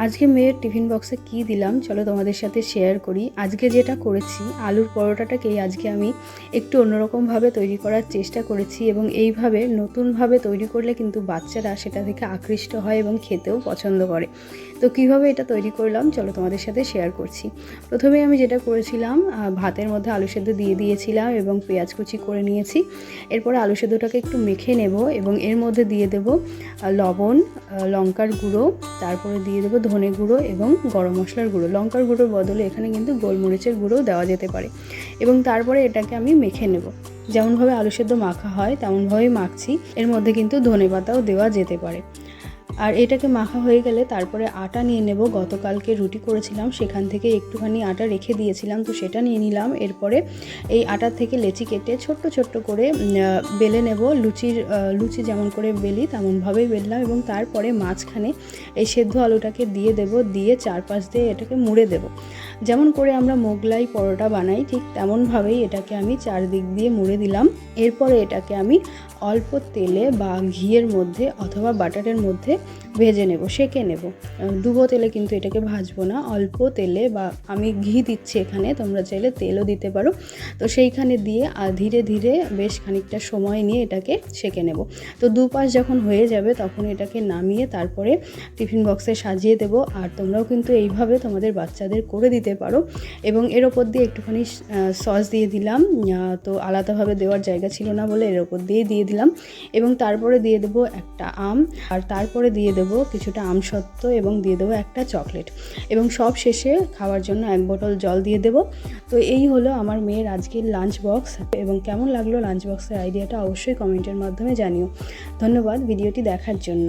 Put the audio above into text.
আজকে মেয়ের টিফিন বক্সে কি দিলাম চলো তোমাদের সাথে শেয়ার করি। আজকে যেটা করেছি, আলুর পরোটাটাকেই আজকে আমি একটু অন্যরকমভাবে তৈরি করার চেষ্টা করেছি এবং এইভাবে নতুনভাবে তৈরি করলে কিন্তু বাচ্চারা সেটা থেকে আকৃষ্ট হয় এবং খেতেও পছন্দ করে। তো কিভাবে এটা তৈরি করলাম চলো তোমাদের সাথে শেয়ার করছি। প্রথমে আমি যেটা করেছিলাম, ভাতের মধ্যে আলু সেদ্ধ দিয়ে দিয়েছিলাম এবং পেঁয়াজ কুচি করে নিয়েছি। এরপরে আলু সেদ্ধটাকে একটু মেখে নেব এবং এর মধ্যে দিয়ে দেব লবণ, লঙ্কার গুঁড়ো, তারপরে দিয়ে দেবো ধনে গুঁড়ো এবং গরম মশলার গুঁড়ো। লঙ্কার গুঁড়োর বদলে এখানে কিন্তু গোলমরিচের গুঁড়োও দেওয়া যেতে পারে এবং তারপরে এটাকে আমি মেখে নেব। যেমনভাবে আলু সেদ্ধ মাখা হয় তেমনভাবেই মাখছি। এর মধ্যে কিন্তু ধনেপাতাও দেওয়া যেতে পারে। আর এটাকে মাখা হয়ে গেলে তারপরে আটা নিয়ে নেব। গতকালকে রুটি করেছিলাম, সেখান থেকে একটুখানি আটা রেখে দিয়েছিলাম, তো সেটা নিয়ে নিলাম। এরপরে এই আটার থেকে লেচি কেটে ছোট্ট ছোট্ট করে বেলে নেব। লুচি যেমন করে বেলি তেমনভাবেই বেললাম এবং তারপরে মাঝখানে এই সেদ্ধ আলুটাকে দিয়ে দেব, দিয়ে চারপাশ দিয়ে এটাকে মুড়ে দেব। যেমন করে আমরা মোগলাই পরোটা বানাই ঠিক তেমনভাবেই এটাকে আমি চারদিক দিয়ে মুড়ে দিলাম। এরপরে এটাকে আমি অল্প তেলে বা ঘিয়ের মধ্যে অথবা বাটারের মধ্যে ভেজে নেব, সেঁকে নেব। ডুবো তেলে কিন্তু এটাকে ভাজবো না, অল্প তেলে, বা আমি ঘি দিচ্ছি এখানে, তোমরা চাইলে তেলও দিতে পারো। তো সেইখানে দিয়ে ধীরে ধীরে বেশ খানিকটা সময় নিয়ে এটাকে সেঁকে নেব। তো দুপাশ যখন হয়ে যাবে তখন এটাকে নামিয়ে তারপরে টিফিন বক্সে সাজিয়ে দেব। আর তোমরাও কিন্তু এইভাবে তোমাদের বাচ্চাদের করে দিতে পারো। এবং এর ওপর দিয়ে একটুখানি সস দিয়ে দিলাম, তো আলাদাভাবে দেওয়ার জায়গা ছিল না বলে এর ওপর দিয়ে দিলাম। এবং তারপরে দিয়ে দেবো একটা আম, আর তারপরে দিয়ে দেবো কিছুটা আমসত্ত্ব এবং দিয়ে দেবো একটা চকলেট, এবং সব শেষে খাওয়ার জন্য 1 বোতল জল দিয়ে দেবো। তো এই হলো আমার মেয়ের আজকের লাঞ্চ বক্স। এবং কেমন লাগলো লাঞ্চ বক্সের আইডিয়াটা অবশ্যই কমেন্টের মাধ্যমে জানিও। ধন্যবাদ ভিডিওটি দেখার জন্য।